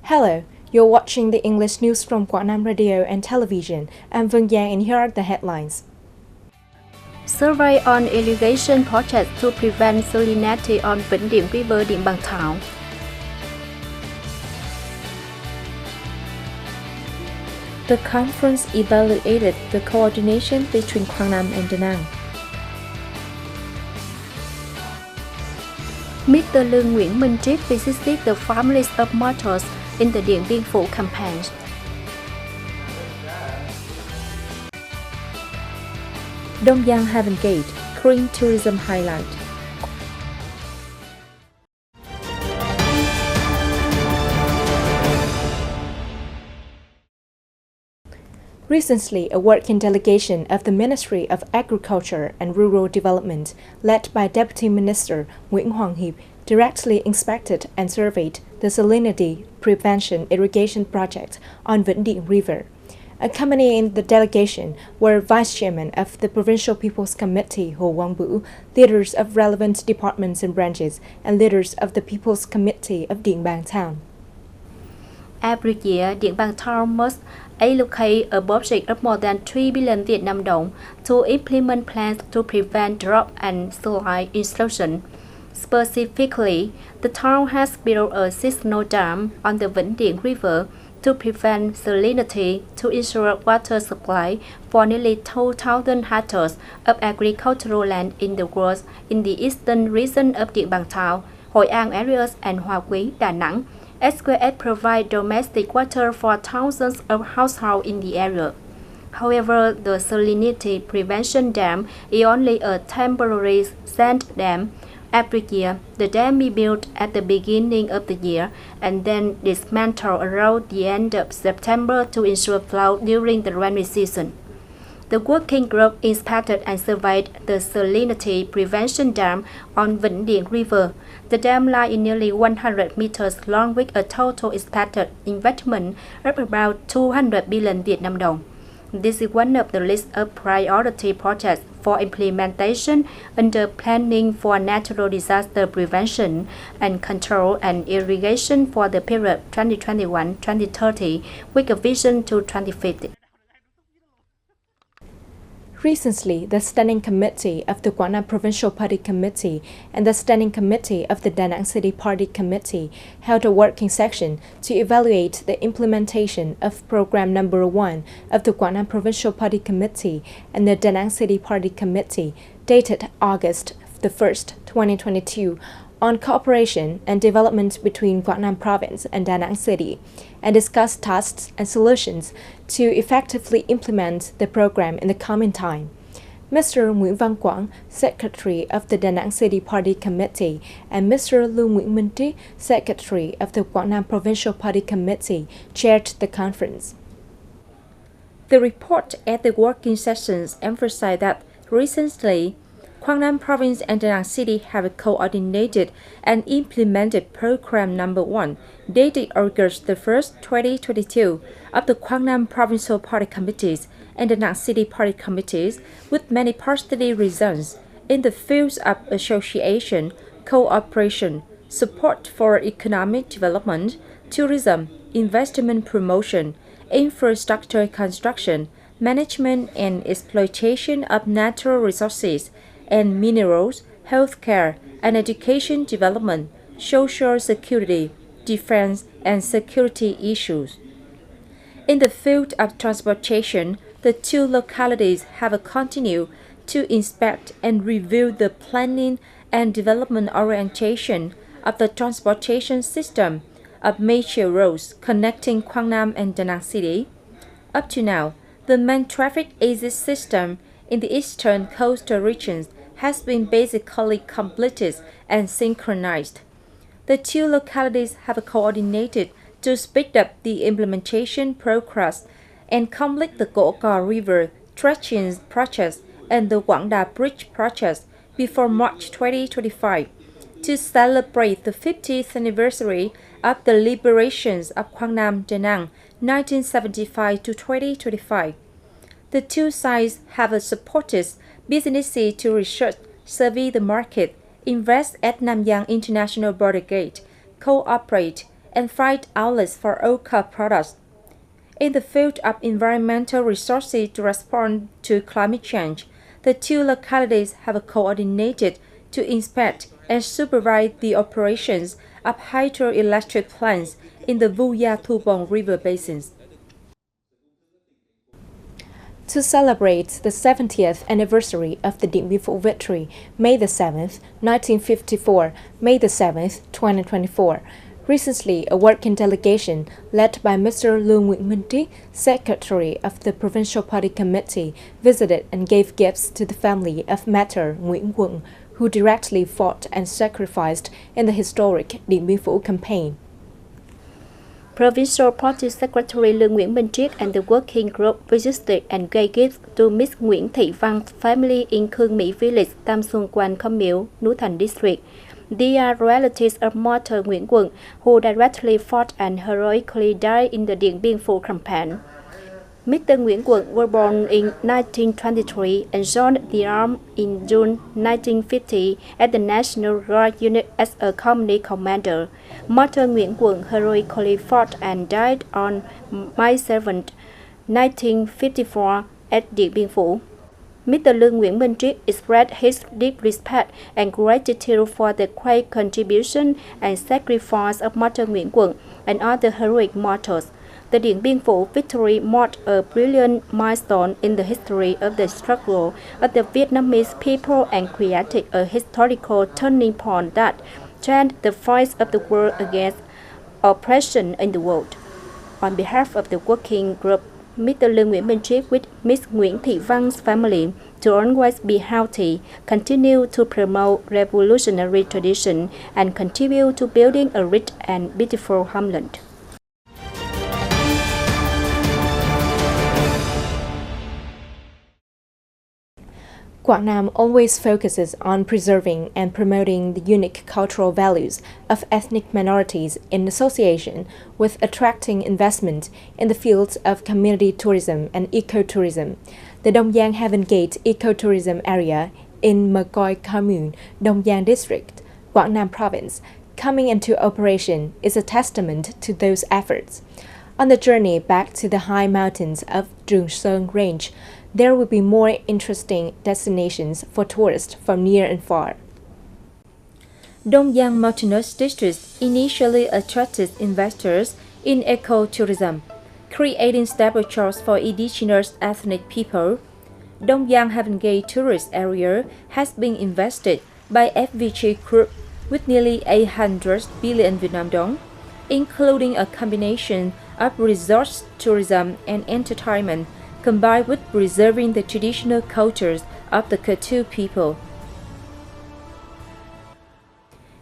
Hello, you're watching the English news from Quảng Nam Radio and Television. I'm Vương Giang and here are the headlines. Survey on irrigation project to prevent salinity on Vĩnh Điện River, Điện Bàn Thảo. The conference evaluated the coordination between Quảng Nam and Da Nang. Mr. Lương Nguyễn Minh Triết visited the families of martyrs in the Điện Biên Phủ campaign. Dong Giang Heaven Gate, green tourism highlight. Recently, a working delegation of the Ministry of Agriculture and Rural Development, led by Deputy Minister Nguyễn Hoàng Hiệp, directly inspected and surveyed the salinity prevention irrigation project on Vĩnh Điện River. Accompanying the delegation were Vice Chairman of the Provincial People's Committee Hồ Quang Bửu, leaders of relevant departments and branches, and leaders of the People's Committee of Điện Bàn Town. Every year, Điện Bàn Town must allocate a budget of more than 3 billion Vietnam dong to implement plans to prevent drought and saline erosion. Specifically, the town has built a seasonal dam on the Vĩnh Điện River to prevent salinity to ensure water supply for nearly 2,000 hectares of agricultural land in the world in the eastern region of Điện Bàn Thảo, Hội An areas and Hoa Quý, Đà Nẵng. SQS provide domestic water for thousands of households in the area. However, the salinity prevention dam is only a temporary sand dam. Every year, the dam is built at the beginning of the year and then dismantled around the end of September to ensure flow during the rainy season. The working group inspected and surveyed the salinity prevention dam on Vĩnh Điện River. The dam lies nearly 100 meters long with a total expected investment of about 200 billion Vietnam dong. This is one of the list of priority projects for implementation under Planning for Natural Disaster Prevention and Control and Irrigation for the period 2021-2030 with a vision to 2050. Recently, the Standing Committee of the Quảng Nam Provincial Party Committee and the Standing Committee of the Da Nang City Party Committee held a working session to evaluate the implementation of Program Number 1 of the Quảng Nam Provincial Party Committee and the Da Nang City Party Committee, dated August 1st, 2022, on cooperation and development between Quảng Nam Province and Da Nang City, and discuss tasks and solutions to effectively implement the program in the coming time. Mr. Nguyễn Văn Quảng, Secretary of the Da Nang City Party Committee, and Mr. Lương Nguyễn Minh Triết, Secretary of the Quảng Nam Provincial Party Committee, chaired the conference. The report at the working sessions emphasized that recently, Quảng Nam Province and Da Nang City have coordinated and implemented Program Number 1, dated August 1st, 2022, of the Quảng Nam Provincial Party Committees and Da Nang City Party Committees with many positive results in the fields of association, cooperation, support for economic development, tourism, investment promotion, infrastructure construction, management and exploitation of natural resources and minerals, healthcare and education development, social security, defense and security issues. In the field of transportation, the two localities have continued to inspect and review the planning and development orientation of the transportation system of major roads connecting Quảng Nam and Da Nang City. Up to now, the main traffic exit system in the eastern coastal regions has been basically completed and synchronized. The two localities have coordinated to speed up the implementation progress and complete the Gỗ Cò River dredging project and the Quảng Đà Bridge project before March 2025 to celebrate the 50th anniversary of the liberations of Quảng Nam, Da Nang, 1975 to 2025. The two sides have supported businesses to research, survey the market, invest at Nam Giang International Border Gate, cooperate and freight outlets for local products. In the field of environmental resources to respond to climate change, the two localities have coordinated to inspect and supervise the operations of hydroelectric plants in the Vuya Thu Bong River basins. To celebrate the 70th anniversary of the Điện Biên Phủ victory, May the 7th, 1954, May the 7th, 2024, recently a working delegation led by Mr. Lương Nguyễn Minh Triết, Secretary of the Provincial Party Committee, visited and gave gifts to the family of Martyr Nguyễn Quận, who directly fought and sacrificed in the historic Điện Biên Phủ campaign. Provincial Party Secretary Lương Nguyễn Minh Triết and the working group visited and gave gifts to Miss Nguyễn Thị Văn family in Khương Mỹ Village, Tam Xuân Quan Khâm Miếu, Núi Thành District. They are relatives of Martyr Nguyễn Quận, who directly fought and heroically died in the Điện Biên Phủ campaign. Mr. Nguyễn Quận was born in 1923 and joined the army in June 1950 at the National Guard unit as a company commander. Martyr Nguyễn Quận heroically fought and died on May 7, 1954 at Điện Biên Phủ. Mr. Lương Nguyễn Minh Triết expressed his deep respect and gratitude for the great contribution and sacrifice of Martyr Nguyễn Quận and other heroic martyrs. The Điện Biên Phủ victory marked a brilliant milestone in the history of the struggle of the Vietnamese people and created a historical turning point that changed the face of the world against oppression in the world. On behalf of the working group, Mr. Lương Nguyễn Minh Triết with Miss Nguyễn Thị Văn family to always be healthy, continue to promote revolutionary tradition, and contribute to building a rich and beautiful homeland. Quảng Nam always focuses on preserving and promoting the unique cultural values of ethnic minorities in association with attracting investment in the fields of community tourism and ecotourism. The Đông Giang Heaven Gate Ecotourism Area in Mekoi Commune, Đông Giang District, Quảng Nam Province, coming into operation is a testament to those efforts. On the journey back to the high mountains of Trường Sơn Range, there will be more interesting destinations for tourists from near and far. Đông Giang Mountainous District initially attracted investors in ecotourism, creating stable jobs for indigenous ethnic people. Đông Giang Heaven Gate Tourist Area has been invested by FVG Group with nearly 800 billion Vietnam dong, including a combination of resort tourism and entertainment, combined with preserving the traditional cultures of the Cơ Tu people.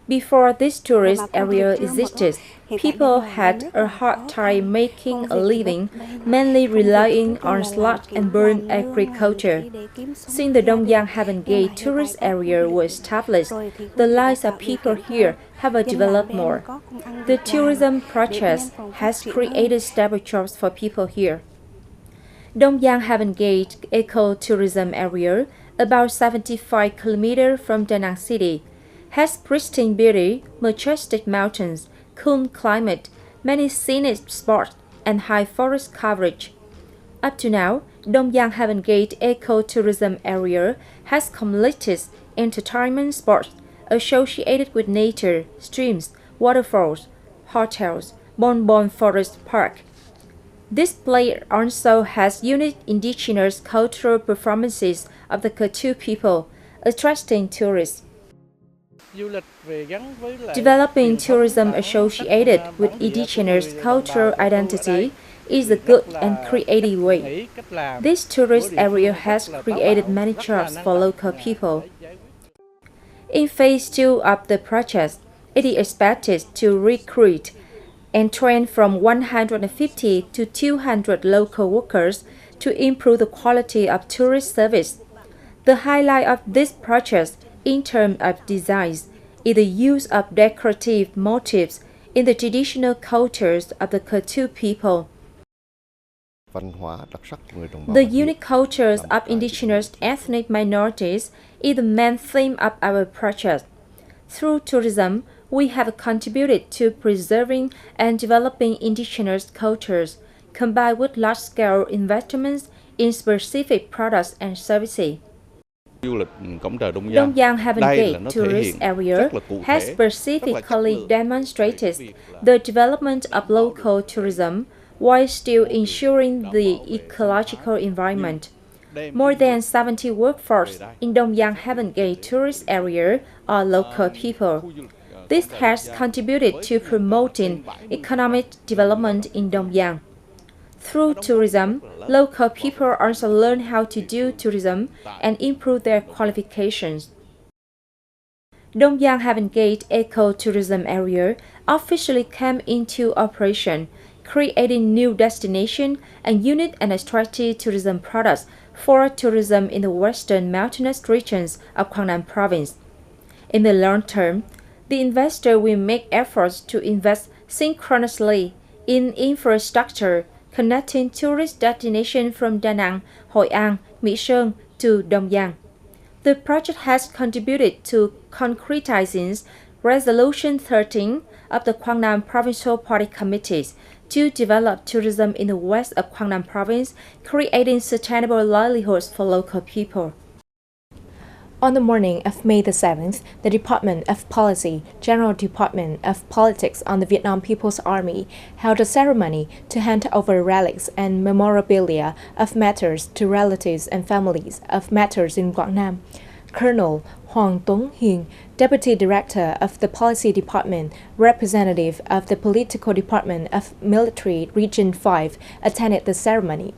Before this tourist area existed, people had a hard time making a living, mainly relying on slaughter and burn agriculture. Since the Đông Giang Heaven Gate tourist area was established, the lives of people here have developed more. The tourism process has created stable jobs for people here. Đông Giang Heaven Gate Ecotourism Area, about 75 km from Da Nang City, has pristine beauty, majestic mountains, cool climate, many scenic spots, and high forest coverage. Up to now, Đông Giang Heaven Gate Ecotourism Area has completed entertainment spots associated with nature, streams, waterfalls, hotels, Bon Bon Forest Park. This place also has unique indigenous cultural performances of the Cơ Tu people, attracting tourists. Developing tourism associated with indigenous cultural identity is a good and creative way. This tourist area has created many jobs for local people. In phase 2 of the project, it is expected to recruit and train from 150 to 200 local workers to improve the quality of tourist service. The highlight of this project in terms of designs is the use of decorative motifs in the traditional cultures of the Cơ Tu people. The unique cultures of indigenous ethnic minorities is the main theme of our project. Through tourism, we have contributed to preserving and developing indigenous cultures, combined with large-scale investments in specific products and services. Du lịch Cổng Trời Đông Dong Giang Heaven đây Gate là nó thể tourist hiện area rất là cụ has thể, specifically demonstrated the development of local tourism while still ensuring the ecological environment. More than 70 workforce in Dong Giang Heaven Gate tourist area are local people. This has contributed to promoting economic development in Dong Giang. Through tourism, local people also learn how to do tourism and improve their qualifications. Dong Giang Heaven Gate Eco-Tourism Area officially came into operation, creating new destination and unique and attractive tourism products for tourism in the western mountainous regions of Quang Province. In the long term, the investor will make efforts to invest synchronously in infrastructure connecting tourist destinations from Da Nang, Hội An, Mỹ Sơn to Dong Giang. The project has contributed to concretizing Resolution 13 of the Quang Nam Provincial Party Committees to develop tourism in the west of Quang Nam Province, creating sustainable livelihoods for local people. On the morning of May the 7th, the Department of Policy, General Department of Politics on the Vietnam People's Army held a ceremony to hand over relics and memorabilia of martyrs to relatives and families of martyrs in Quảng Nam. Colonel Hoàng Tuấn Hiền, Deputy Director of the Policy Department, representative of the Political Department of Military Region 5, attended the ceremony.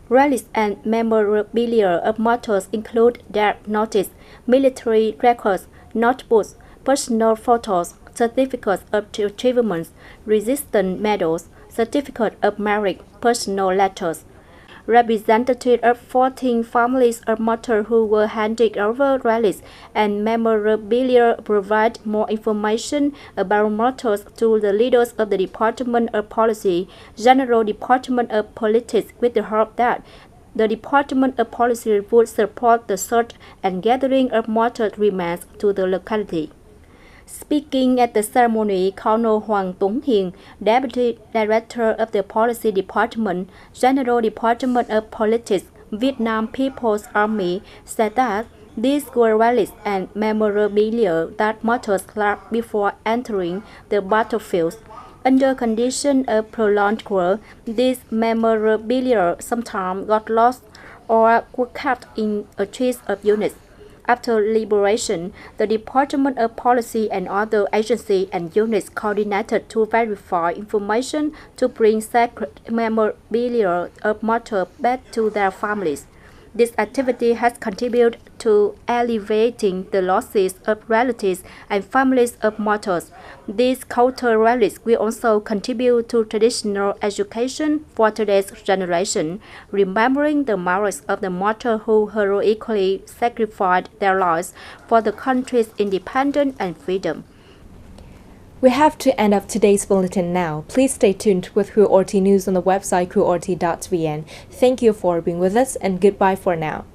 Relics and memorabilia of martyrs include death notice, military records, notebooks, personal photos, certificates of achievements, resistance medals, certificate of merit, personal letters. Representatives of 14 families of martyrs who were handed over relics and memorabilia provide more information about martyrs to the leaders of the Department of Policy, General Department of Politics, with the hope that the Department of Policy would support the search and gathering of martyr remains to the locality. Speaking at the ceremony, Colonel Hoàng Tuấn Hiền, Deputy Director of the Policy Department, General Department of Politics, Vietnam People's Army, said that these were relics and memorabilia that martyrs left before entering the battlefields. Under conditions of prolonged war, these memorabilia sometimes got lost or were kept in a trace of units. After liberation, the Department of Policy and other agencies and units coordinated to verify information to bring sacred memorabilia of martyrs back to their families. This activity has contributed to alleviating the losses of relatives and families of martyrs. These cultural relics will also contribute to traditional education for today's generation, remembering the merits of the martyrs who heroically sacrificed their lives for the country's independence and freedom. We have to end up today's bulletin now. Please stay tuned with KUORT News on the website KUORT.vn. Thank you for being with us and goodbye for now.